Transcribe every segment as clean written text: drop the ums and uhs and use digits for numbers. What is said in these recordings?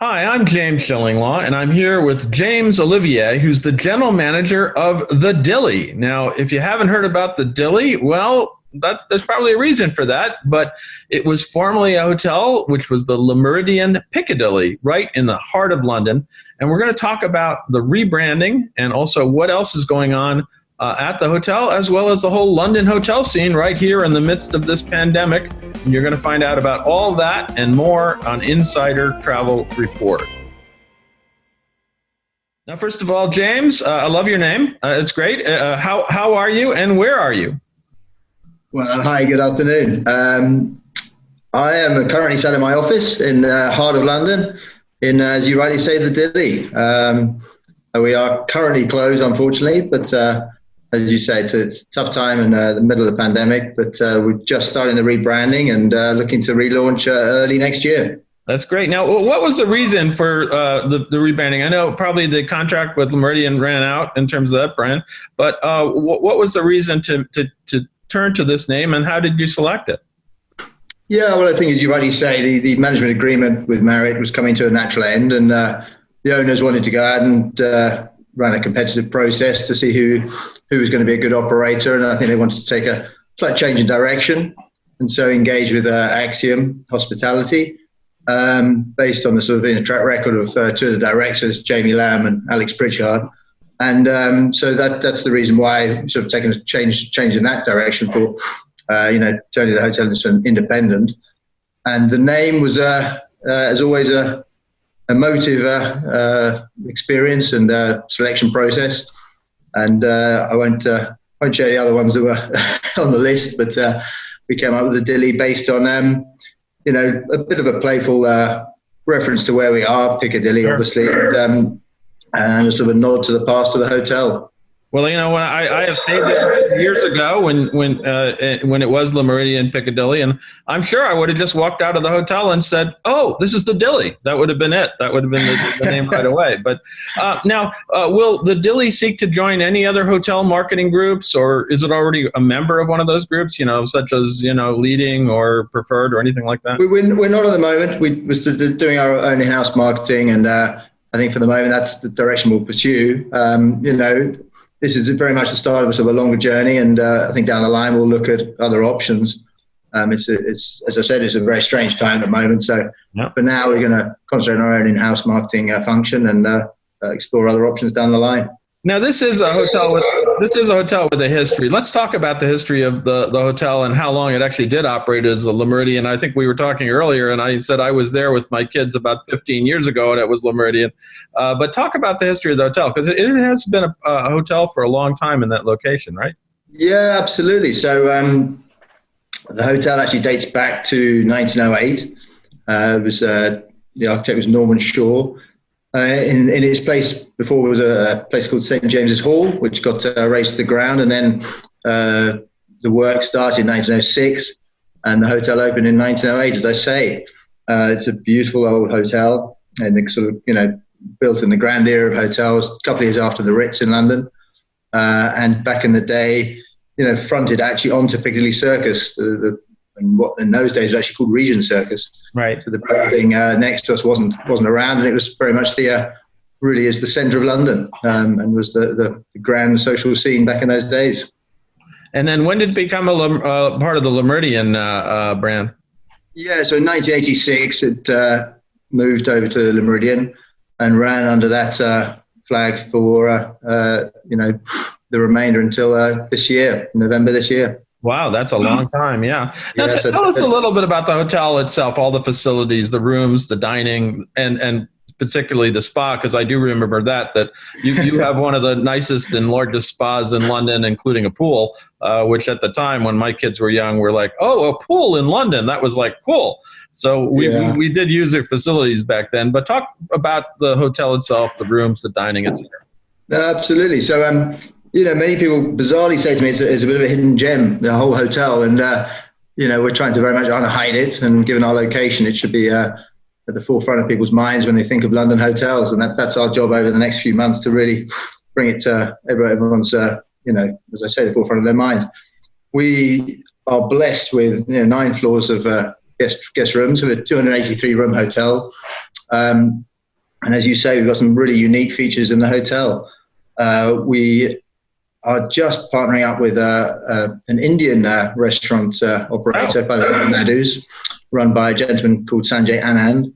Hi, I'm James Shillinglaw, and I'm here with James Olivier, who's the general manager of the Dilly. Now, if you haven't heard about the Dilly, well, there's probably a reason for that, but it was formerly a hotel, which was the Le Méridien Piccadilly, right in the heart of London. And we're going to talk about the rebranding and also what else is going on at the hotel, as well as the whole London hotel scene right here in the midst of this pandemic. And you're going to find out about all that and more on Insider Travel Report. Now, first of all, James, I love your name. It's great. How are you and where are you? Well, hi, good afternoon. I am currently sat in my office in the heart of London, in, as you rightly say, the Dilly. We are currently closed, unfortunately, but as you say, it's a tough time in the middle of the pandemic, but we're just starting the rebranding and looking to relaunch early next year. That's great. Now, what was the reason for the rebranding? I know probably the contract with Le Méridien ran out in terms of that brand, but what was the reason to turn to this name, and how did you select it? Yeah, well, I think as you rightly say, the management agreement with Marriott was coming to a natural end, and the owners wanted to go out and run a competitive process to see who was going to be a good operator, and I think they wanted to take a slight change in direction, and so engage with Axiom Hospitality, based on the sort of track record of two of the directors, Jamie Lamb and Alex Pritchard, and so that's the reason why sort of taking a change in that direction for turning the hotel into an independent, and the name was as always a emotive experience and selection process. And I won't share the other ones that were on the list, but we came up with the Dilly based on, a bit of a playful reference to where we are, Piccadilly, sure, obviously, and sort of a nod to the past of the hotel. Well, when I have stayed there years ago when it was Le Méridien Piccadilly, and I'm sure I would have just walked out of the hotel and said, "Oh, this is the Dilly." That would have been it. That would have been the name right away. But now, will the Dilly seek to join any other hotel marketing groups, or is it already a member of one of those groups? Such as Leading or Preferred or anything like that. We're not at the moment. We're doing our own in-house marketing, and I think for the moment that's the direction we'll pursue. This is very much the start of a sort of a longer journey, and I think down the line we'll look at other options. It's as I said, it's a very strange time at the moment. So For now, we're going to concentrate on our own in-house marketing function and explore other options down the line. Now, this is a hotel with a history. Let's talk about the history of the hotel and how long it actually did operate as a Le Méridien. I think we were talking earlier, and I said I was there with my kids about 15 years ago, and it was Le Méridien. But talk about the history of the hotel, because it has been a hotel for a long time in that location, right? Yeah, absolutely. So the hotel actually dates back to 1908. It was the architect was Norman Shaw. In its place before was a place called St. James's Hall, which got razed to the ground, and then the work started in 1906, and the hotel opened in 1908. As I say, it's a beautiful old hotel, and it's sort of built in the grand era of hotels, a couple of years after the Ritz in London, and back in the day, fronted actually onto Piccadilly Circus, and what in those days was actually called Regent Circus. Right. So the building next to us wasn't around, and it was very much really is the centre of London, and was the grand social scene back in those days. And then when did it become a part of the Le Méridien brand? Yeah, so in 1986 it moved over to Le Méridien and ran under that flag for the remainder until this year, November this year. Wow, that's a long time, yeah. Now, tell us a little bit about the hotel itself, all the facilities, the rooms, the dining, and particularly the spa, because I do remember that you have one of the nicest and largest spas in London, including a pool, which at the time when my kids were young were like, oh, a pool in London, that was like cool. So we did use your facilities back then, but talk about the hotel itself, the rooms, the dining, etc. Absolutely. So many people bizarrely say to me it's a bit of a hidden gem, the whole hotel, and we're trying to very much hide it, and given our location, it should be at the forefront of people's minds when they think of London hotels, and that's our job over the next few months, to really bring it to everyone's, as I say, the forefront of their mind. We are blessed with 9 floors of guest rooms, with a 283 room hotel. And as you say, we've got some really unique features in the hotel. We are just partnering up with an Indian restaurant operator by the name of Madhu's, run by a gentleman called Sanjay Anand.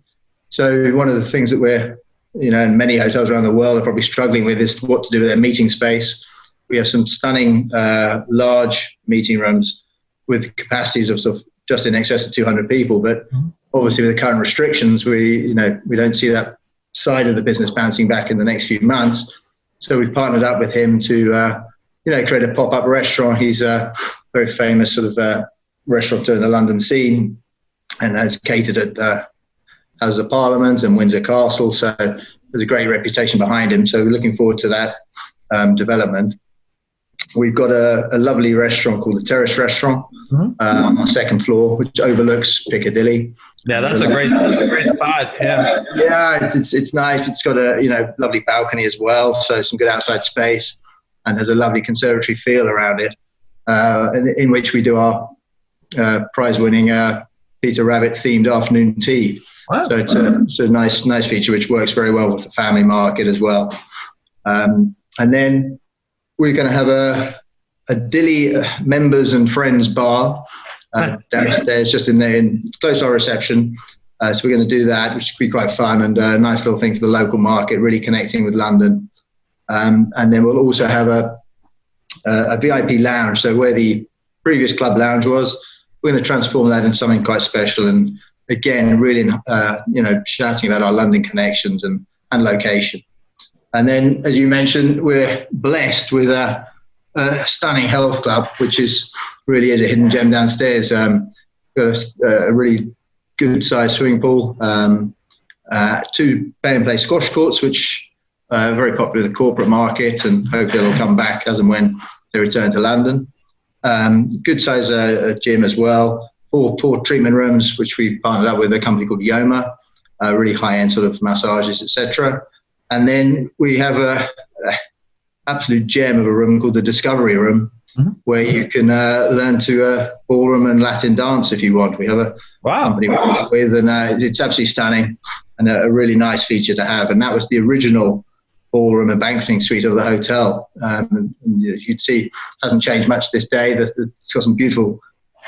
So one of the things that we're, and many hotels around the world are probably struggling with is what to do with their meeting space. We have some stunning large meeting rooms with capacities of sort of just in excess of 200 people. But obviously with the current restrictions, we don't see that side of the business bouncing back in the next few months. So we've partnered up with him to, create a pop-up restaurant. He's a very famous sort of restaurateur in the London scene and has catered at Houses of Parliament and Windsor Castle. So there's a great reputation behind him. So we're looking forward to that development. We've got a lovely restaurant called the Terrace Restaurant on our second floor, which overlooks Piccadilly. Yeah, that's a great spot. Yeah, it's nice. It's got a lovely balcony as well, so some good outside space, and has a lovely conservatory feel around it, in which we do our prize-winning Peter Rabbit themed afternoon tea. Wow. So it's a nice feature which works very well with the family market as well. And then we're going to have a Dilly members and friends bar downstairs, just in close to our reception. So we're going to do that, which should be quite fun and a nice little thing for the local market, really connecting with London. And then we'll also have a VIP lounge. So where the previous club lounge was, we're going to transform that into something quite special. And again, really, shouting about our London connections and location. And then, as you mentioned, we're blessed with a stunning health club, which really is a hidden gem downstairs. Got a really good sized swimming pool, 2 pay and play squash courts, which are very popular in the corporate market, and hopefully they'll come back as and when they return to London. Good size gym as well. Four treatment rooms, which we partnered up with a company called Yoma, really high end sort of massages, etc. And then we have a absolute gem of a room called the Discovery Room, where you can learn to ballroom and Latin dance if you want. We have a company we work with, and it's absolutely stunning and a really nice feature to have. And that was the original ballroom and banqueting suite of the hotel. And you'd see hasn't changed much to this day. It's got some beautiful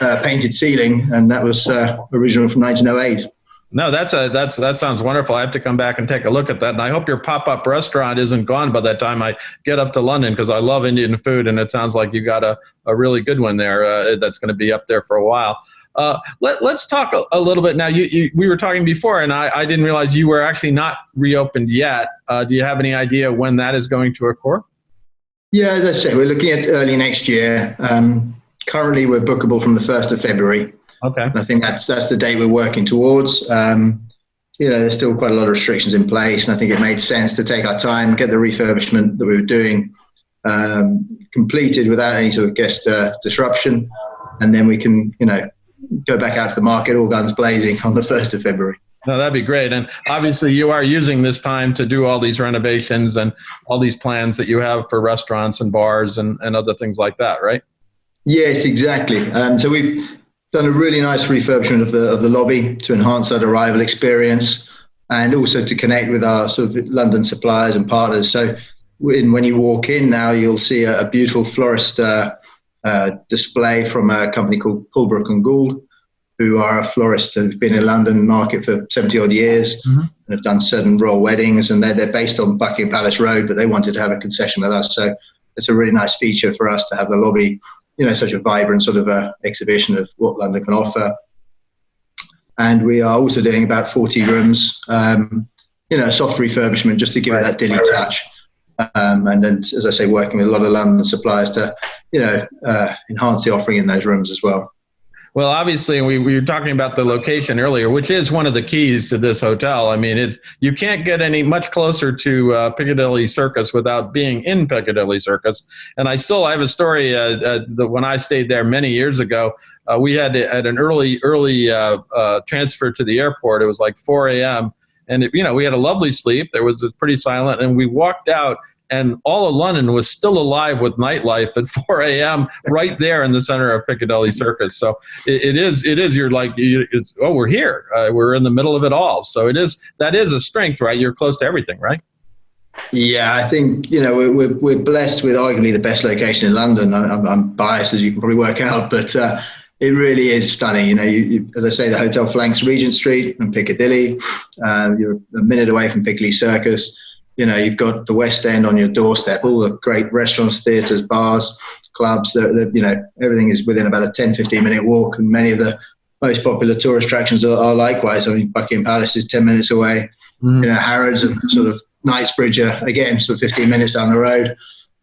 painted ceiling, and that was original from 1908. No, that sounds wonderful. I have to come back and take a look at that. And I hope your pop-up restaurant isn't gone by that time I get up to London, because I love Indian food, and it sounds like you got a really good one there that's going to be up there for a while. Let's talk a little bit now. We were talking before, and I didn't realize you were actually not reopened yet. Do you have any idea when that is going to occur? Yeah, as I say, we're looking at early next year. Currently, we're bookable from the 1st of February. Okay. I think that's the date we're working towards. There's still quite a lot of restrictions in place, and I think it made sense to take our time, get the refurbishment that we were doing completed without any sort of guest disruption, and then we can, go back out to the market, all guns blazing, on the 1st of February. No, that'd be great. And obviously you are using this time to do all these renovations and all these plans that you have for restaurants and bars and other things like that, right? Yes, exactly. So we've done a really nice refurbishment of the lobby to enhance that arrival experience, and also to connect with our sort of London suppliers and partners. So when you walk in now, you'll see a beautiful florist display from a company called Pulbrook and Gould, who are a florist and have been in the London market for 70 odd years and have done certain royal weddings, and they're based on Buckingham Palace Road, but they wanted to have a concession with us. So it's a really nice feature for us to have the lobby, such a vibrant sort of exhibition of what London can offer. And we are also doing about 40 rooms, a soft refurbishment just to give it that Dilly touch. And then, as I say, working with a lot of London suppliers to, enhance the offering in those rooms as well. Well, obviously, we were talking about the location earlier, which is one of the keys to this hotel. I mean, you can't get any much closer to Piccadilly Circus without being in Piccadilly Circus. And I have a story that when I stayed there many years ago, we had at an early transfer to the airport. It was like 4 a.m. And we had a lovely sleep. It was pretty silent, and we walked out and all of London was still alive with nightlife at 4 a.m. right there in the center of Piccadilly Circus. So it is. You're like, it's, oh, we're here. We're in the middle of it all. So that is a strength, right? You're close to everything, right? Yeah, I think we're blessed with arguably the best location in London. I'm biased, as you can probably work out, but it really is stunning. You, as I say, the hotel flanks Regent Street and Piccadilly. You're a minute away from Piccadilly Circus. You've got the West End on your doorstep. All the great restaurants, theatres, bars, clubs. Everything is within about a 10-15 minute walk, and many of the most popular tourist attractions are likewise. I mean, Buckingham Palace is 10 minutes away. Harrods and sort of Knightsbridge are, again, sort of 15 minutes down the road.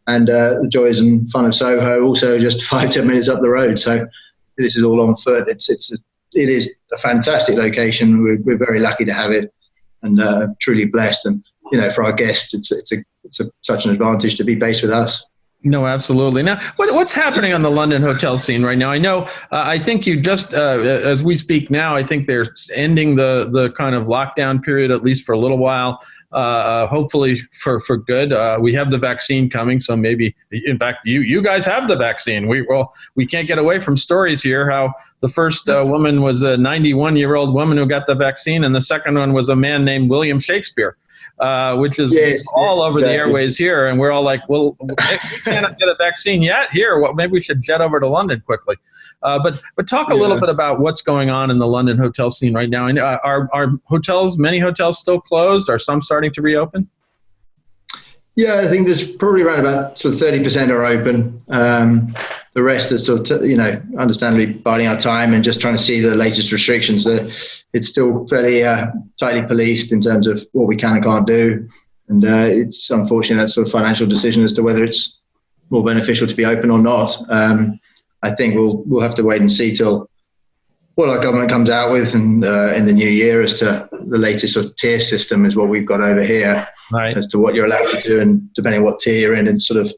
And the joys and fun of Soho also just 5-10 minutes up the road. So this is all on foot. It is a fantastic location. We're very lucky to have it, and truly blessed. And for our guests, it's such an advantage to be based with us. No, absolutely. Now, what's happening on the London hotel scene right now? I know, I think you just, as we speak now, I think they're ending the kind of lockdown period, at least for a little while, hopefully for good. We have the vaccine coming, so maybe, in fact, you guys have the vaccine. We can't get away from stories here, how the first woman was a 91-year-old woman who got the vaccine, and the second one was a man named William Shakespeare. Which is all over the airways here, and we're all like, well, we cannot get a vaccine yet here. Well, maybe we should jet over to London quickly. But talk a little bit about what's going on in the London hotel scene right now. And are many hotels still closed? Are some starting to reopen? Yeah, I think there's probably around about sort of 30% are open. The rest is sort of, understandably biding our time and just trying to see the latest restrictions. It's still fairly tightly policed in terms of what we can and can't do. And it's unfortunate that sort of financial decision as to whether it's more beneficial to be open or not. I think we'll have to wait and see till what our government comes out with and in the new year as to the latest sort of tier system is what we've got over here, right, as to what you're allowed to do, and depending on what tier you're in, it's sort of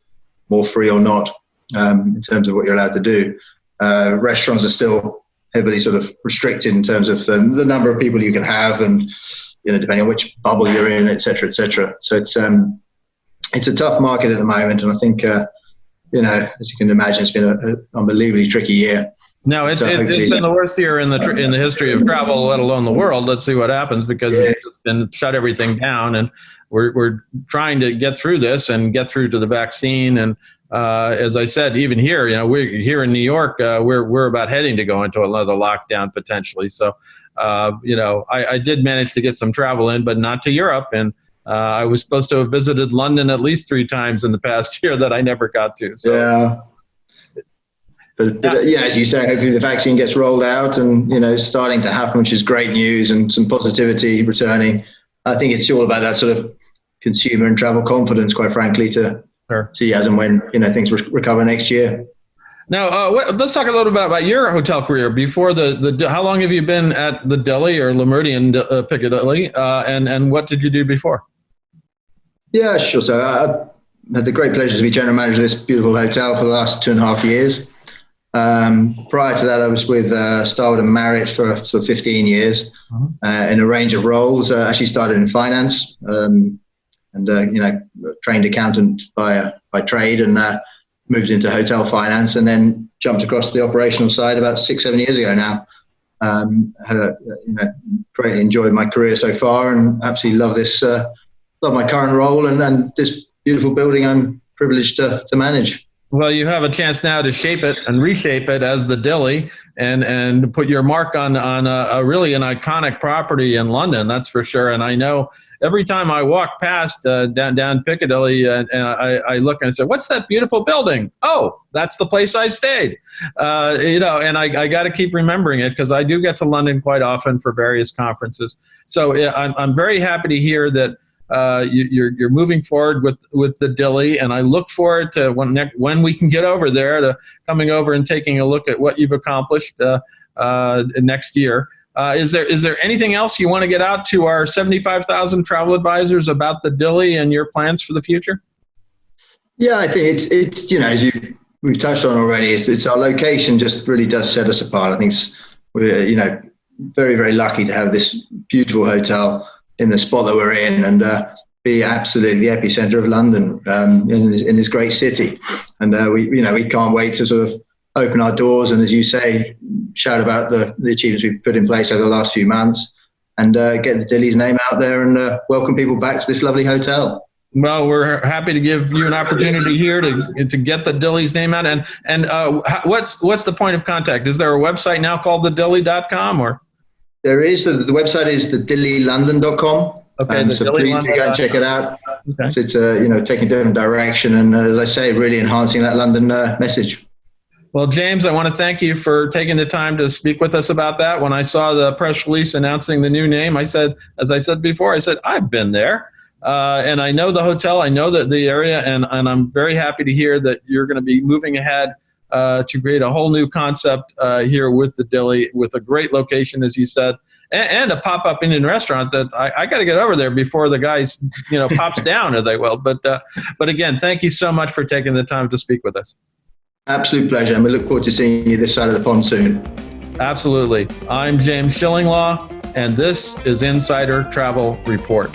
more free or not in terms of what you're allowed to do. Restaurants are still heavily sort of restricted in terms of the number of people you can have, and depending on which bubble you're in, et cetera, et cetera. So it's a tough market at the moment, and I think as you can imagine, it's been an unbelievably tricky year. No, it's been the worst year in the history of travel, let alone the world. Let's see what happens, because it's just been shut everything down, and we're trying to get through this and get through to the vaccine. And as I said, even here, we're here in New York, we're about heading to go into another lockdown potentially. So, I did manage to get some travel in, but not to Europe. And I was supposed to have visited London at least 3 times in the past year that I never got to. So. Yeah. But as you say, hopefully the vaccine gets rolled out and, starting to happen, which is great news, and some positivity returning. I think it's all about that sort of consumer and travel confidence, quite frankly, to see as and when, things recover next year. Now, let's talk a little bit about your hotel career. Before how long have you been at the Delhi or Le Méridien Piccadilly, and what did you do before? Yeah, sure. So I had the great pleasure to be general manager of this beautiful hotel for the last 2.5 years. Prior to that, I was with Starwood and Marriott for sort of 15 years in a range of roles. Actually started in finance and trained accountant by trade, and moved into hotel finance, and then jumped across the operational side about 6-7 years ago now. Greatly enjoyed my career so far, and absolutely love my current role and this beautiful building I'm privileged to manage. Well, you have a chance now to shape it and reshape it as the Delhi, and put your mark on a really an iconic property in London, that's for sure. And I know every time I walk past down Piccadilly, and I look and I say, "What's that beautiful building?" Oh, that's the place I stayed. And I got to keep remembering it, because I do get to London quite often for various conferences. So I'm very happy to hear that. You're moving forward with the Delhi, and I look forward to when we can get over there, to coming over and taking a look at what you've accomplished next year. Is there anything else you want to get out to our 75,000 travel advisors about the Delhi and your plans for the future? Yeah, I think it's as we've touched on already, it's our location just really does set us apart. I think we're very, very lucky to have this beautiful hotel in the spot that we're in, and be absolutely the epicenter of London, in this great city. And we can't wait to sort of open our doors and, as you say, shout about the achievements we've put in place over the last few months, and get the Dilly's name out there and welcome people back to this lovely hotel. Well, we're happy to give you an opportunity here to get the Dilly's name out. And what's the point of contact? Is there a website now called thedilly.com, or? There is. The website is thedillylondon.com. Okay, so please do go and check it out. Okay. So it's taking a different direction, and as I say, really enhancing that London message. Well, James, I want to thank you for taking the time to speak with us about that. When I saw the press release announcing the new name, I said, as I said before, I've been there. And I know the hotel, I know the area, and I'm very happy to hear that you're going to be moving ahead to create a whole new concept here with the Dilly, with a great location, as you said, and a pop-up Indian restaurant that I got to get over there before the guys, pops down, if they will. But again, thank you so much for taking the time to speak with us. Absolute pleasure, and we look forward to seeing you this side of the pond soon. Absolutely. I'm James Shillinglaw, and this is Insider Travel Report.